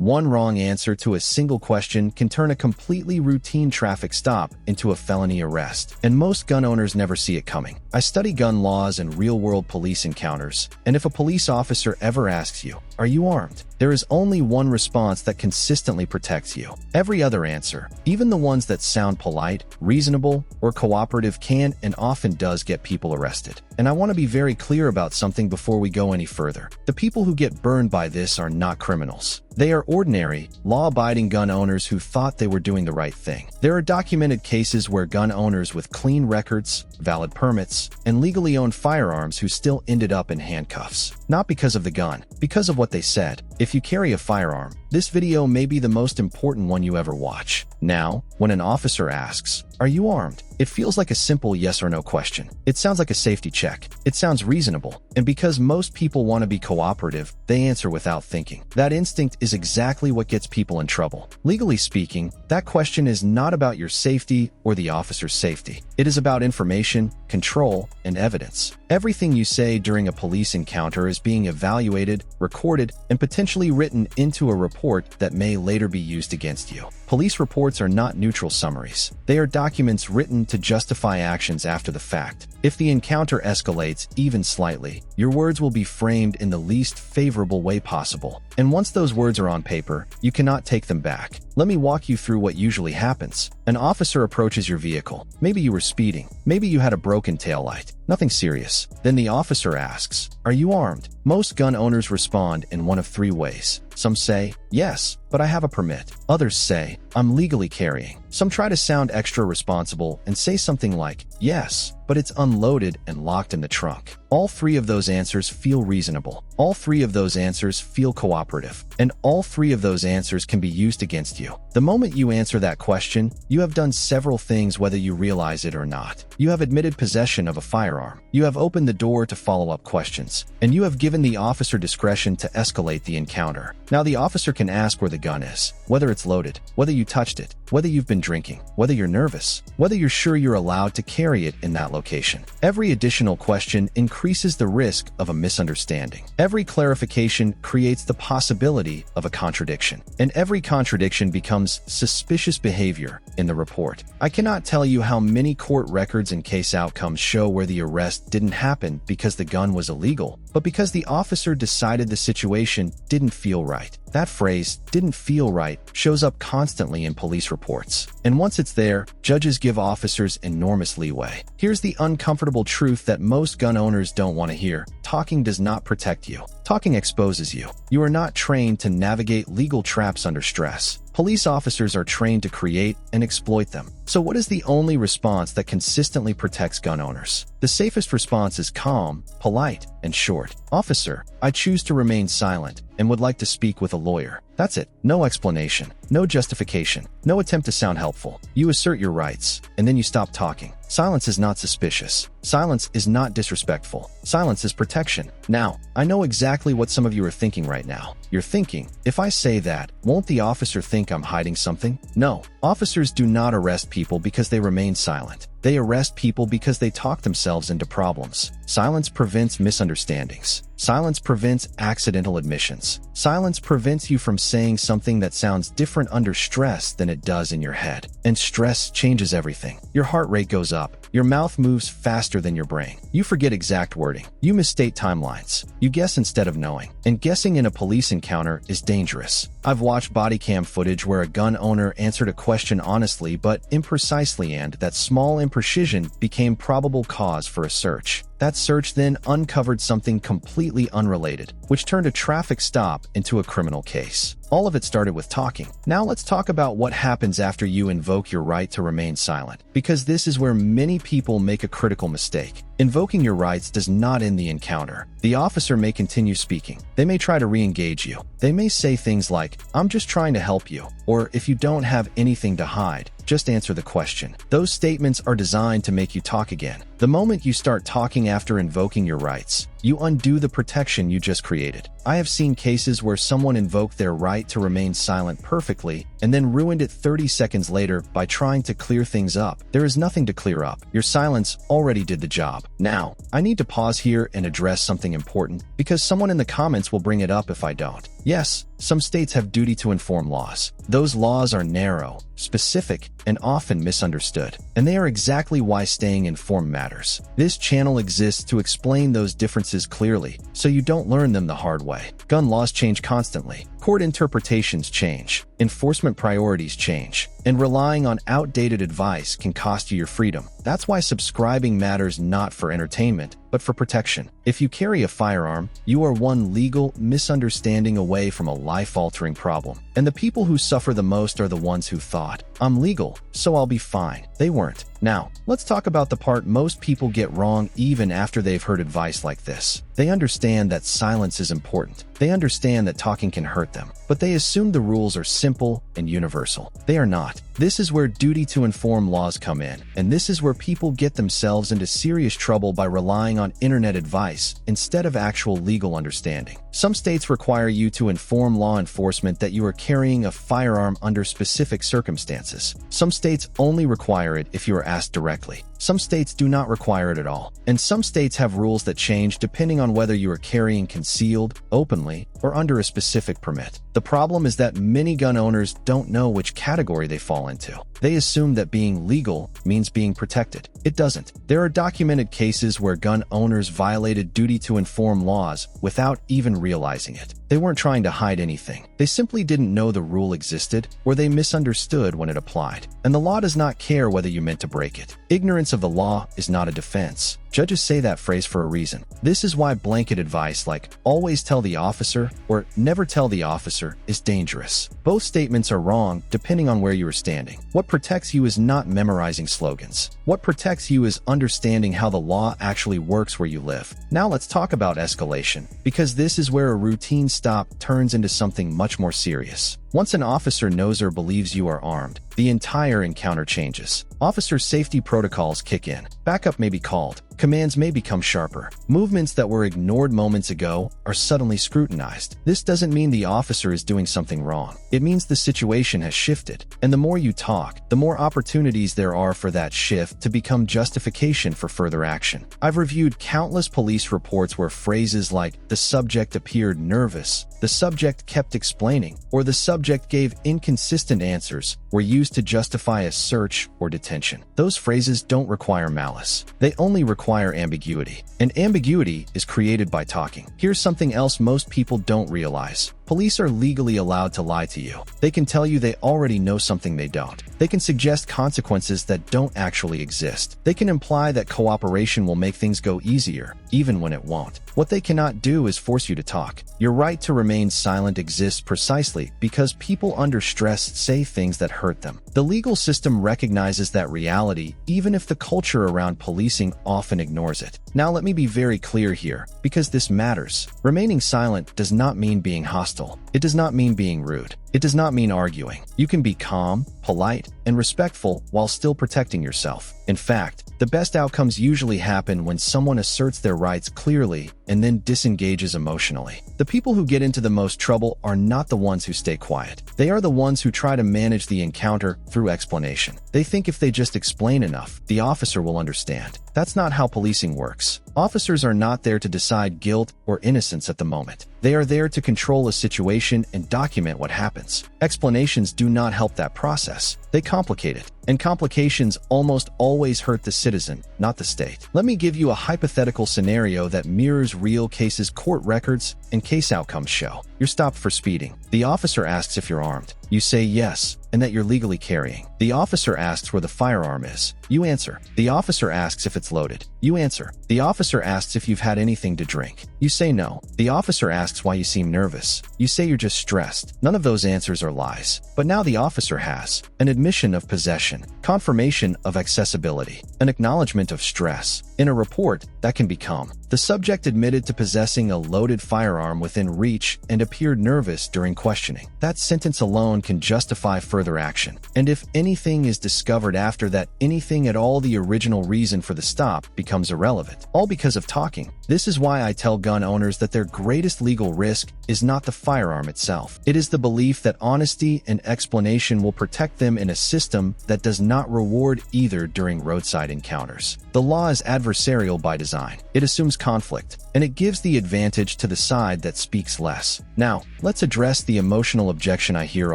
One wrong answer to a single question can turn a completely routine traffic stop into a felony arrest, and most gun owners never see it coming. I study gun laws and real-world police encounters, and if a police officer ever asks you, "Are you armed?" there is only one response that consistently protects you. Every other answer, even the ones that sound polite, reasonable, or cooperative, can and often does get people arrested. And I want to be very clear about something before we go any further. The people who get burned by this are not criminals. They are ordinary, law-abiding gun owners who thought they were doing the right thing. There are documented cases where gun owners with clean records, valid permits, and legally owned firearms who still ended up in handcuffs. Not because of the gun, because of what they said. If you carry a firearm, this video may be the most important one you ever watch. Now, when an officer asks, "Are you armed?" it feels like a simple yes or no question. It sounds like a safety check. It sounds reasonable. And because most people want to be cooperative, they answer without thinking. That instinct is exactly what gets people in trouble. Legally speaking, that question is not about your safety or the officer's safety. It is about information, control, and evidence. Everything you say during a police encounter is being evaluated, recorded, and potentially written into a report that may later be used against you. Police reports are not neutral summaries. They are documents written to justify actions after the fact. If the encounter escalates even slightly, your words will be framed in the least favorable way possible. And once those words are on paper, you cannot take them back. Let me walk you through what usually happens. An officer approaches your vehicle. Maybe you were speeding. Maybe you had a broken taillight. Nothing serious. Then the officer asks, "Are you armed?" Most gun owners respond in one of three ways. Some say, "Yes, but I have a permit." Others say, "I'm legally carrying." Some try to sound extra responsible and say something like, "Yes, but it's unloaded and locked in the trunk." All three of those answers feel reasonable. All three of those answers feel cooperative. And all three of those answers can be used against you. The moment you answer that question, you have done several things whether you realize it or not. You have admitted possession of a firearm. You have opened the door to follow-up questions. And you have given the officer discretion to escalate the encounter. Now the officer can ask where the gun is, whether it's loaded, whether you touched it, whether you've been drinking, whether you're nervous, whether you're sure you're allowed to carry it in that location. Every additional question increases the risk of a misunderstanding. Every clarification creates the possibility of a contradiction. And every contradiction becomes suspicious behavior in the report. I cannot tell you how many court records and case outcomes show where the arrest didn't happen because the gun was illegal, but because the officer decided the situation didn't feel right. That phrase, "didn't feel right," shows up constantly in police reports. And once it's there, judges give officers enormous leeway. Here's the uncomfortable truth that most gun owners don't want to hear. Talking does not protect you. Talking exposes you. You are not trained to navigate legal traps under stress. Police officers are trained to create and exploit them. So what is the only response that consistently protects gun owners? The safest response is calm, polite, and short. "Officer, I choose to remain silent and would like to speak with a lawyer." That's it. No explanation, no justification, no attempt to sound helpful. You assert your rights, and then you stop talking. Silence is not suspicious. Silence is not disrespectful. Silence is protection. Now, I know exactly what some of you are thinking right now. You're thinking, if I say that, won't the officer think I'm hiding something? No. Officers do not arrest people because they remain silent. They arrest people because they talk themselves into problems. Silence prevents misunderstandings. Silence prevents accidental admissions. Silence prevents you from saying something that sounds different under stress than it does in your head. And stress changes everything. Your heart rate goes up. Your mouth moves faster than your brain. You forget exact wording. You misstate timelines. You guess instead of knowing. And guessing in a police encounter is dangerous. I've watched body cam footage where a gun owner answered a question honestly but imprecisely, and that small imprecision became probable cause for a search. That search then uncovered something completely unrelated, which turned a traffic stop into a criminal case. All of it started with talking. Now let's talk about what happens after you invoke your right to remain silent, because this is where many people make a critical mistake. Invoking your rights does not end the encounter. The officer may continue speaking. They may try to re-engage you. They may say things like, "I'm just trying to help you," or "If you don't have anything to hide, just answer the question." Those statements are designed to make you talk again. The moment you start talking after invoking your rights, you undo the protection you just created. I have seen cases where someone invoked their right to remain silent perfectly and then ruined it 30 seconds later by trying to clear things up. There is nothing to clear up. Your silence already did the job. Now, I need to pause here and address something important because someone in the comments will bring it up if I don't. Yes, some states have duty to inform laws. Those laws are narrow, specific, and often misunderstood. And they are exactly why staying informed matters. This channel exists to explain those differences clearly, so you don't learn them the hard way. Gun laws change constantly. Court interpretations change. Enforcement priorities change. And relying on outdated advice can cost you your freedom. That's why subscribing matters not for entertainment, but for protection. If you carry a firearm, you are one legal misunderstanding away from a life-altering problem. And the people who suffer the most are the ones who thought, "I'm legal, so I'll be fine." They weren't. Now, let's talk about the part most people get wrong even after they've heard advice like this. They understand that silence is important. They understand that talking can hurt them, but they assume the rules are simple and universal. They are not. This is where duty to inform laws come in, and this is where people get themselves into serious trouble by relying on internet advice instead of actual legal understanding. Some states require you to inform law enforcement that you are carrying a firearm under specific circumstances. Some states only require it if you are asked directly. Some states do not require it at all. And some states have rules that change depending on whether you are carrying concealed, openly, or under a specific permit. The problem is that many gun owners don't know which category they fall into. They assume that being legal means being protected. It doesn't. There are documented cases where gun owners violated duty to inform laws without even realizing it. They weren't trying to hide anything. They simply didn't know the rule existed, or they misunderstood when it applied. And the law does not care whether you meant to break it. Ignorance of the law is not a defense. Judges say that phrase for a reason. This is why blanket advice like "always tell the officer" or "never tell the officer" is dangerous. Both statements are wrong depending on where you are standing. What protects you is not memorizing slogans. What protects you is understanding how the law actually works where you live. Now let's talk about escalation, because this is where a routine stop turns into something much more serious. Once an officer knows or believes you are armed, the entire encounter changes. Officer safety protocols kick in. Backup may be called. Commands may become sharper. Movements that were ignored moments ago are suddenly scrutinized. This doesn't mean the officer is doing something wrong. It means the situation has shifted. And the more you talk, the more opportunities there are for that shift to become justification for further action. I've reviewed countless police reports where phrases like "the subject appeared nervous," "the subject kept explaining," or "the subject gave inconsistent answers" were used to justify a search or detention. Those phrases don't require malice. They only require ambiguity. And ambiguity is created by talking. Here's something else most people don't realize. Police are legally allowed to lie to you. They can tell you they already know something they don't. They can suggest consequences that don't actually exist. They can imply that cooperation will make things go easier, even when it won't. What they cannot do is force you to talk. Your right to remain silent exists precisely because people under stress say things that hurt them. The legal system recognizes that reality, even if the culture around policing often ignores it. Now let me be very clear here, because this matters. Remaining silent does not mean being hostile. It does not mean being rude. It does not mean arguing. You can be calm, polite, and respectful while still protecting yourself. In fact, the best outcomes usually happen when someone asserts their rights clearly and then disengages emotionally. The people who get into the most trouble are not the ones who stay quiet. They are the ones who try to manage the encounter through explanation. They think if they just explain enough, the officer will understand. That's not how policing works. Officers are not there to decide guilt or innocence at the moment. They are there to control a situation and document what happens. Explanations do not help that process. They complicate it. And complications almost always hurt the citizen, not the state. Let me give you a hypothetical scenario that mirrors real cases court records and case outcomes show. You're stopped for speeding. The officer asks if you're armed. You say yes, and that you're legally carrying. The officer asks where the firearm is. You answer. The officer asks if it's loaded. You answer. The officer asks if you've had anything to drink. You say no. The officer asks why you seem nervous. You say you're just stressed. None of those answers are lies. But now the officer has an admission of possession, confirmation of accessibility, an acknowledgement of stress. In a report, that can become The subject admitted to possessing a loaded firearm within reach and appeared nervous during questioning. That sentence alone can justify further action. And if anything is discovered after that, anything at all, the original reason for the stop becomes irrelevant. All because of talking. This is why I tell gun owners that their greatest legal risk is not the firearm itself. It is the belief that honesty and explanation will protect them in a system that does not reward either during roadside encounters. The law is adversarial by design. It assumes conflict, and it gives the advantage to the side that speaks less. Now, let's address the emotional objection I hear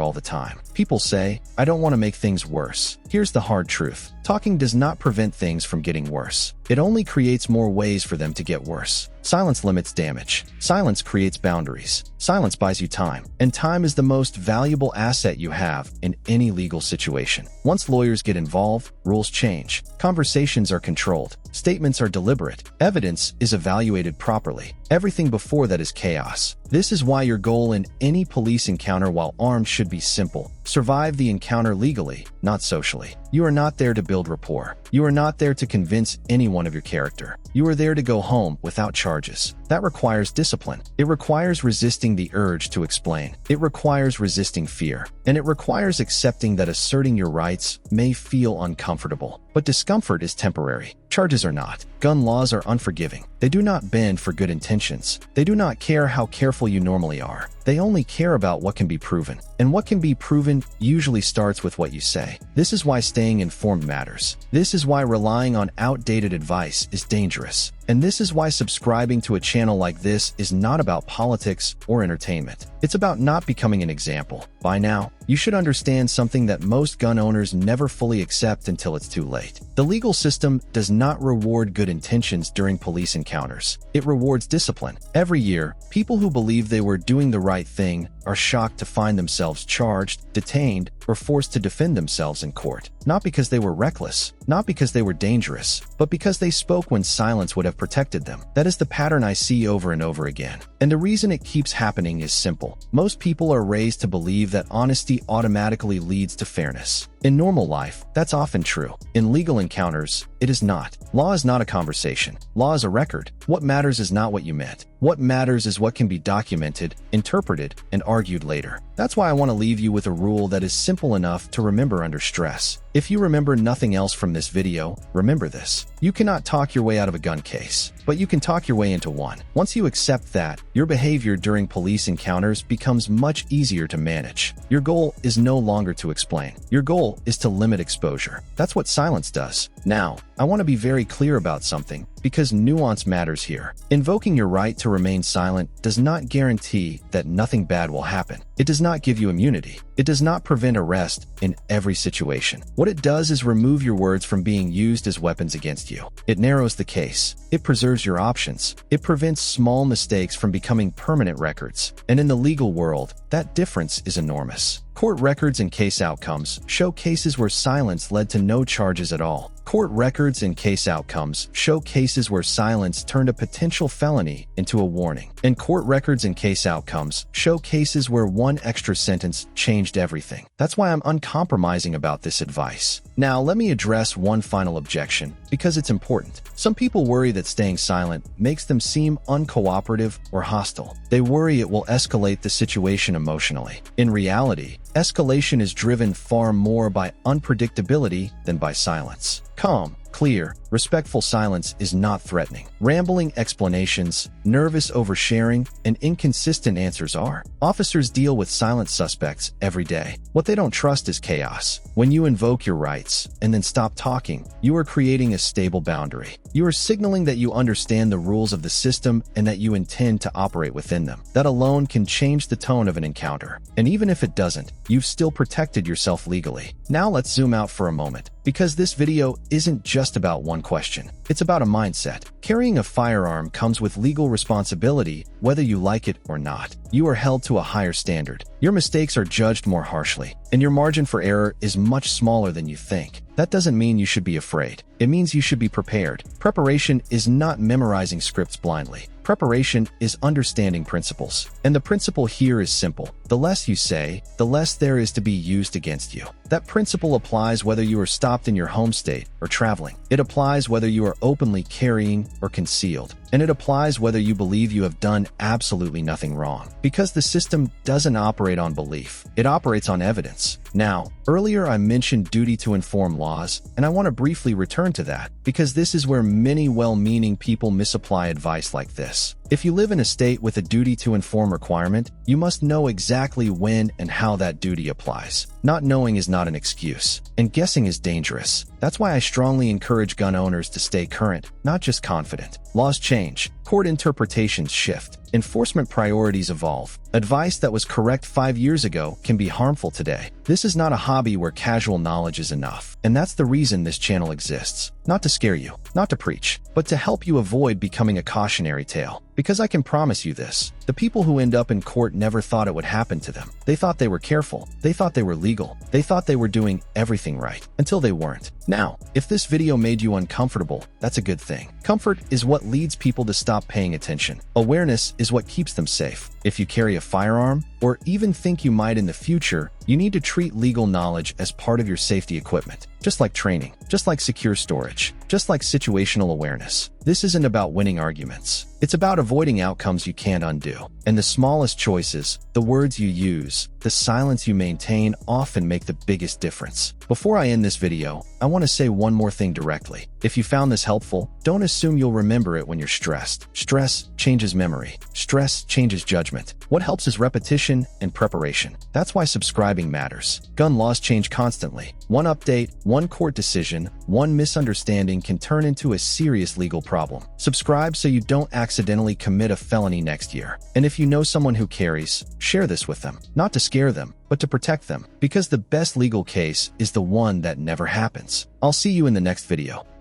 all the time. People say, "I don't want to make things worse." Here's the hard truth. Talking does not prevent things from getting worse. It only creates more ways for them to get worse. Silence limits damage. Silence creates boundaries. Silence buys you time. And time is the most valuable asset you have in any legal situation. Once lawyers get involved, rules change. Conversations are controlled. Statements are deliberate. Evidence is evaluated properly. Everything before that is chaos. This is why your goal in any police encounter while armed should be simple. Survive the encounter legally, not socially. You are not there to build rapport. You are not there to convince anyone of your character. You are there to go home without charges. That requires discipline. It requires resisting the urge to explain. It requires resisting fear. And it requires accepting that asserting your rights may feel uncomfortable. But discomfort is temporary. Charges are not. Gun laws are unforgiving. They do not bend for good intentions. They do not care how careful you normally are. They only care about what can be proven. And what can be proven usually starts with what you say. This is why staying informed matters. This is why relying on outdated advice is dangerous. And this is why subscribing to a channel like this is not about politics or entertainment. It's about not becoming an example. By now, you should understand something that most gun owners never fully accept until it's too late. The legal system does not reward good intentions during police encounters. It rewards discipline. Every year, people who believe they were doing the right thing are shocked to find themselves charged, detained, or forced to defend themselves in court. Not because they were reckless, not because they were dangerous, but because they spoke when silence would have protected them. That is the pattern I see over and over again. And the reason it keeps happening is simple. Most people are raised to believe that honesty automatically leads to fairness. In normal life, that's often true. In legal encounters, it is not. Law is not a conversation. Law is a record. What matters is not what you meant. What matters is what can be documented, interpreted, and argued later. That's why I want to leave you with a rule that is simple enough to remember under stress. If you remember nothing else from this video, remember this. You cannot talk your way out of a gun case, but you can talk your way into one. Once you accept that, your behavior during police encounters becomes much easier to manage. Your goal is no longer to explain. Your goal is to limit exposure. That's what silence does. Now, I want to be very clear about something, because nuance matters here. Invoking your right to remain silent does not guarantee that nothing bad will happen. It does not give you immunity. It does not prevent arrest in every situation. What it does is remove your words from being used as weapons against you. It narrows the case. It preserves your options. It prevents small mistakes from becoming permanent records. And in the legal world, that difference is enormous. Court records and case outcomes show cases where silence led to no charges at all. Court records and case outcomes show cases where silence turned a potential felony into a warning. And court records and case outcomes show cases where one extra sentence changed everything. That's why I'm uncompromising about this advice. Now, let me address one final objection, because it's important. Some people worry that staying silent makes them seem uncooperative or hostile. They worry it will escalate the situation emotionally. In reality, escalation is driven far more by unpredictability than by silence. Calm, clear, respectful silence is not threatening. Rambling explanations, nervous oversharing, and inconsistent answers are. Officers deal with silent suspects every day. What they don't trust is chaos. When you invoke your rights and then stop talking, you are creating a stable boundary. You are signaling that you understand the rules of the system and that you intend to operate within them. That alone can change the tone of an encounter. And even if it doesn't, you've still protected yourself legally. Now let's zoom out for a moment, because this video isn't just about one question. It's about a mindset. Carrying a firearm comes with legal responsibility, whether you like it or not. You are held to a higher standard. Your mistakes are judged more harshly, and your margin for error is much smaller than you think. That doesn't mean you should be afraid. It means you should be prepared. Preparation is not memorizing scripts blindly. Preparation is understanding principles. And the principle here is simple. The less you say, the less there is to be used against you. That principle applies whether you are stopped in your home state or traveling. It applies whether you are openly carrying or concealed. and it applies whether you believe you have done absolutely nothing wrong. Because the system doesn't operate on belief, it operates on evidence. Now, earlier I mentioned duty to inform laws, and I want to briefly return to that, because this is where many well-meaning people misapply advice like this. If you live in a state with a duty to inform requirement, you must know exactly when and how that duty applies. Not knowing is not an excuse, and guessing is dangerous. That's why I strongly encourage gun owners to stay current, not just confident. Laws change, court interpretations shift, enforcement priorities evolve. Advice that was correct 5 years ago can be harmful today. This is not a hobby where casual knowledge is enough, and that's the reason this channel exists. Not to scare you, not to preach, but to help you avoid becoming a cautionary tale. Because I can promise you this, the people who end up in court never thought it would happen to them. They thought they were careful, they thought they were legal, they thought they were doing everything right, until they weren't. Now, if this video made you uncomfortable, that's a good thing. Comfort is what leads people to stop paying attention. Awareness is what keeps them safe. If you carry a firearm, or even think you might in the future, you need to treat legal knowledge as part of your safety equipment. Just like training, just like secure storage, just like situational awareness. This isn't about winning arguments. It's about avoiding outcomes you can't undo. And the smallest choices, the words you use, the silence you maintain often make the biggest difference. Before I end this video, I want to say one more thing directly. If you found this helpful, don't assume you'll remember it when you're stressed. Stress changes memory. Stress changes judgment. What helps is repetition and preparation. That's why subscribing matters. Gun laws change constantly. One update, one court decision, one misunderstanding can turn into a serious legal problem. Subscribe so you don't accidentally commit a felony next year. And if you know someone who carries, share this with them. Not to scare them, but to protect them. Because the best legal case is the one that never happens. I'll see you in the next video.